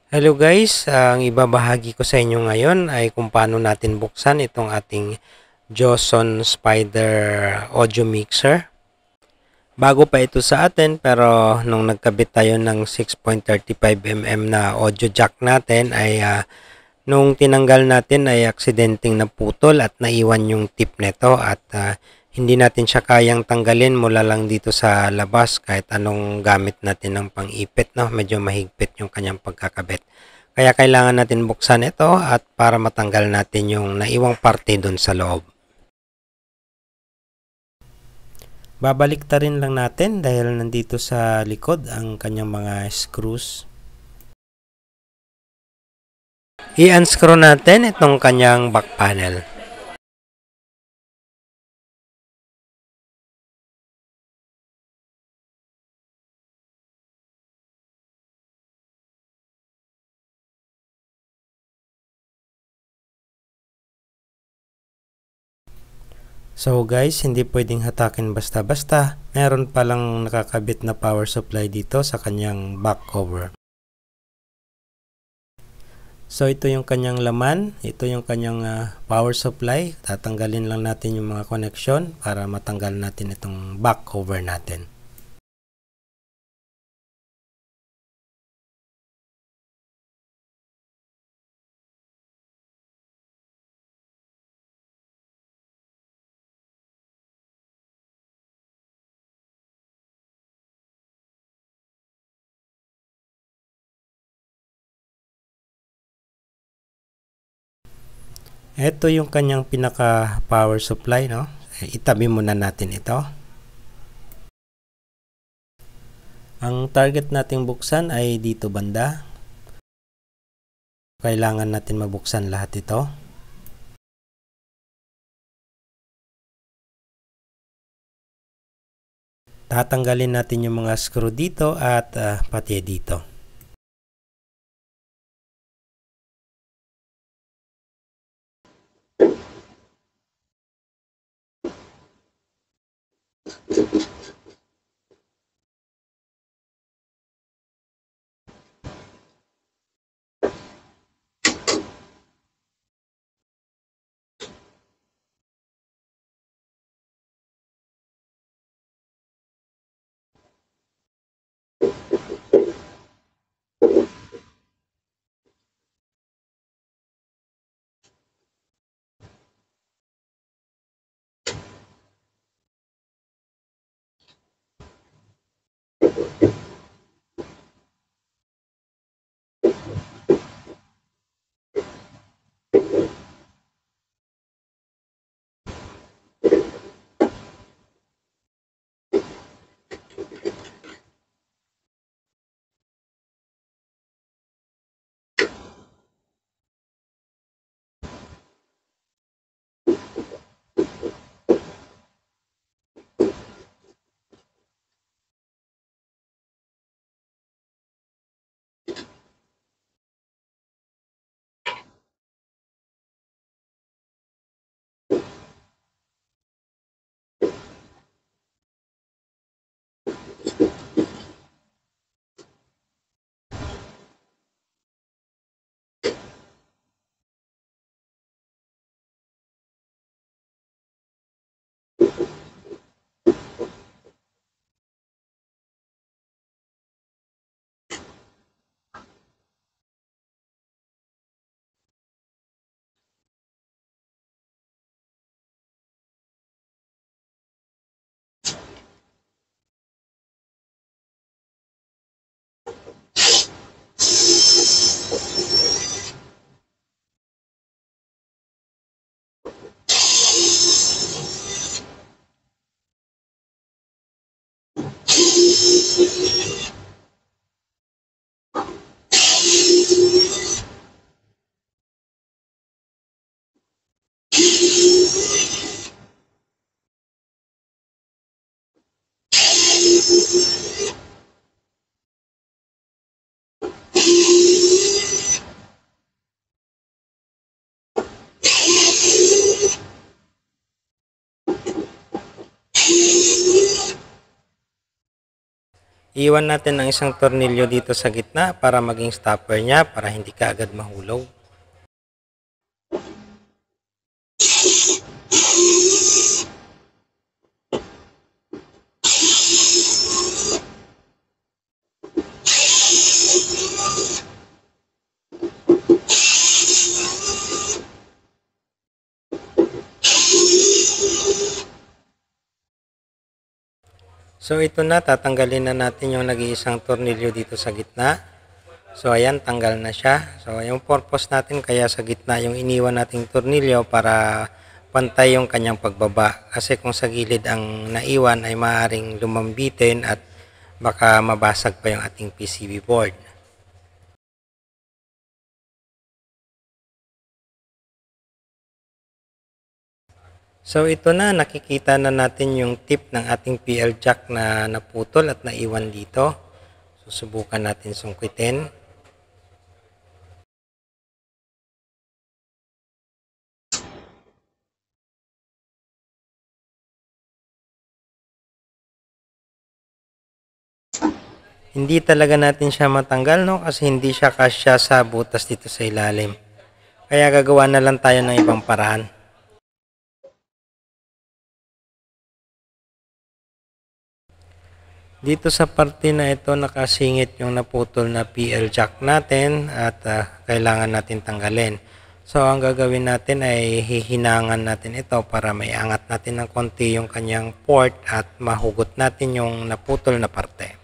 Hello guys, ang ibabahagi ko sa inyo ngayon ay kung paano natin buksan itong ating Joson Spider Audio Mixer. Bago pa ito sa atin pero nung nagkabit tayo ng 6.35mm na audio jack natin ay nung tinanggal natin ay aksidenteng naputol at naiwan yung tip nito at hindi natin siya kayang tanggalin mula lang dito sa labas kahit anong gamit natin ng pang-ipit, no? Medyo mahigpit yung kanyang pagkakabit. Kaya kailangan natin buksan ito at para matanggal natin yung naiwang parte dun sa loob. Babalik ta rin lang natin dahil nandito sa likod ang kanyang mga screws. I-unscrew natin itong kanyang back panel. So guys, hindi pwedeng hatakin basta-basta. Meron palang nakakabit na power supply dito sa kanyang back cover. So ito yung kanyang laman, ito yung kanyang power supply. Tatanggalin lang natin yung mga connection para matanggal natin itong back cover natin. Ito yung kanyang pinaka power supply, no? Itabi muna natin ito. Ang target nating buksan ay dito banda. Kailangan natin mabuksan lahat ito. Tatanggalin natin yung mga screw dito at pati dito. Iwan natin ang isang tornilyo dito sa gitna para maging stopper niya para hindi ka agad mahulog. So ito na, tatanggalin na natin yung nag-iisang tornilyo dito sa gitna. So ayan, tanggal na siya. So yung purpose natin kaya sa gitna yung iniwan nating tornilyo para pantay yung kanyang pagbaba. Kasi kung sa gilid ang naiwan ay maaaring lumambitin at baka mabasag pa yung ating PCB board. So ito na, nakikita na natin yung tip ng ating PL jack na naputol at naiwan dito. Susubukan natin sungkitin. Hindi talaga natin siya matanggal, no, kasi hindi siya kasya sa butas dito sa ilalim. Kaya gagawa na lang tayo ng ibang paraan. Dito sa parte na ito nakasingit yung naputol na PL jack natin at kailangan natin tanggalin. So ang gagawin natin ay hihinangan natin ito para may angat natin ng konti yung kanyang port at mahugot natin yung naputol na parte.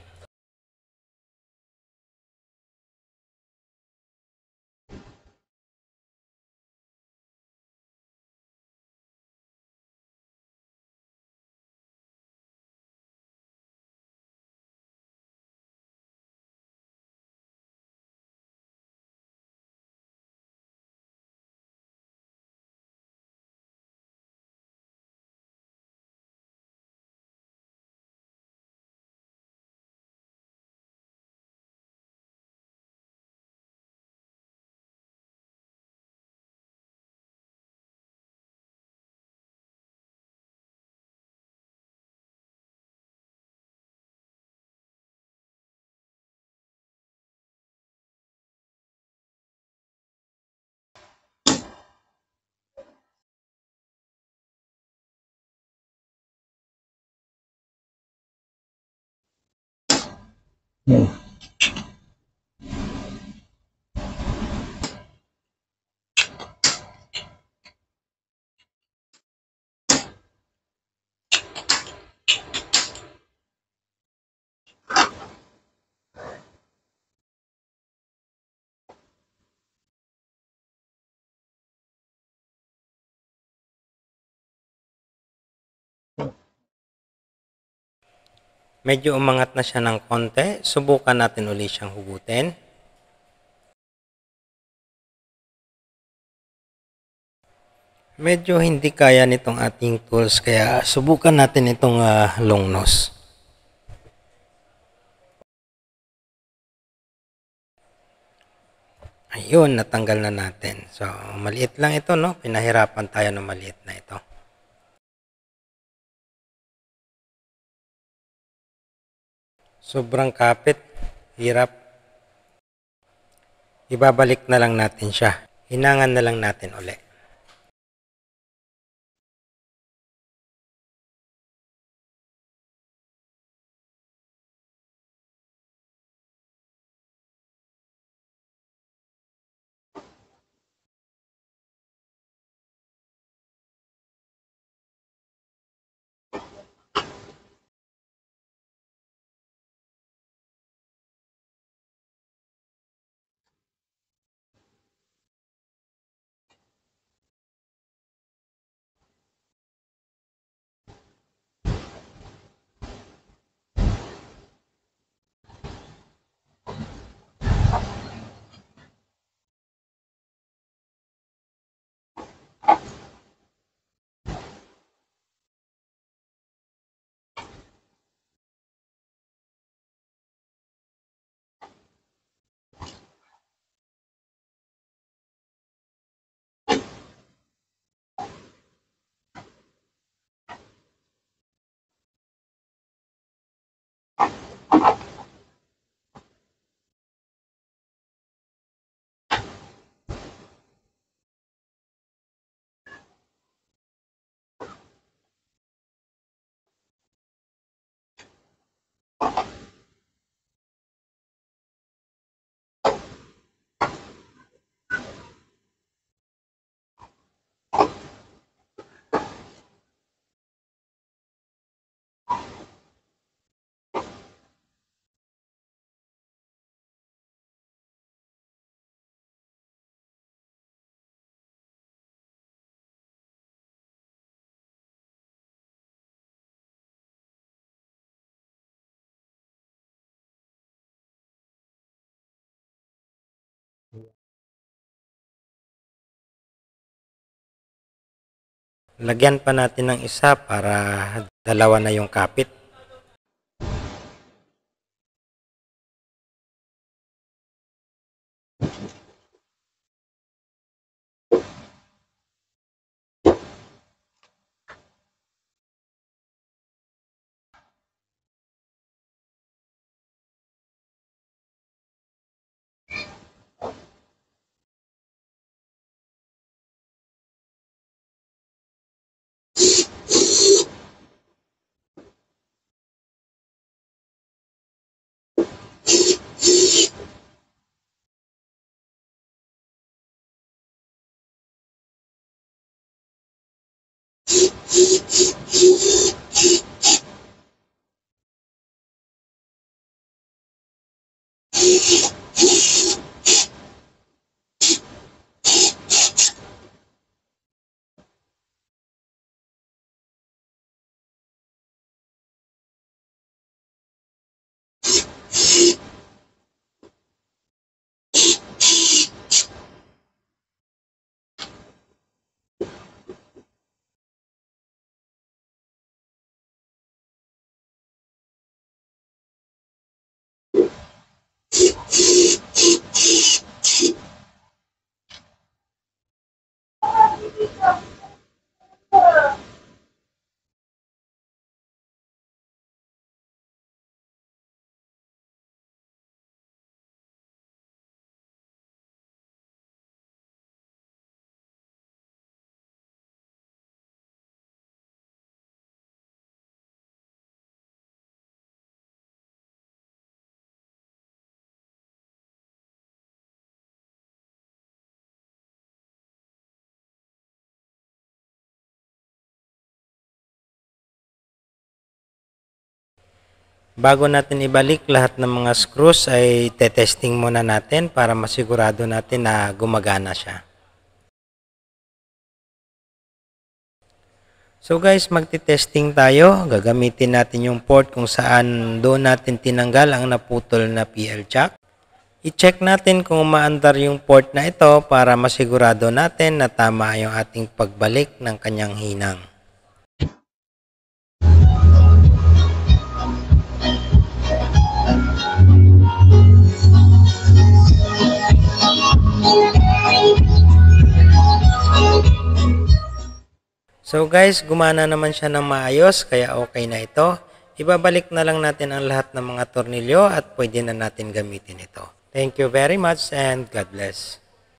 Medyo umangat na siya ng konti. Subukan natin ulit siyang hugutin. Medyo hindi kaya nitong ating tools kaya subukan natin itong long nose. Ayun, natanggal na natin. So, maliit lang ito, no? Pinahirapan tayo ng maliit na ito. Sobrang kapit. Hirap. Ibabalik na lang natin siya. Hinangan na lang natin uli. Lagyan pa natin ng isa para dalawa na yung kapit. Bago natin ibalik lahat ng mga screws ay testing muna natin para masigurado natin na gumagana siya. So guys, magti-testing tayo. Gagamitin natin yung port kung saan doon natin tinanggal ang naputol na PL jack. I-check natin kung umaandar yung port na ito para masigurado natin na tama yung ating pagbalik ng kanyang hinang. So guys, gumana naman siya ng maayos kaya okay na ito. Ibabalik na lang natin ang lahat ng mga tornilyo at pwede na natin gamitin ito. Thank you very much and God bless.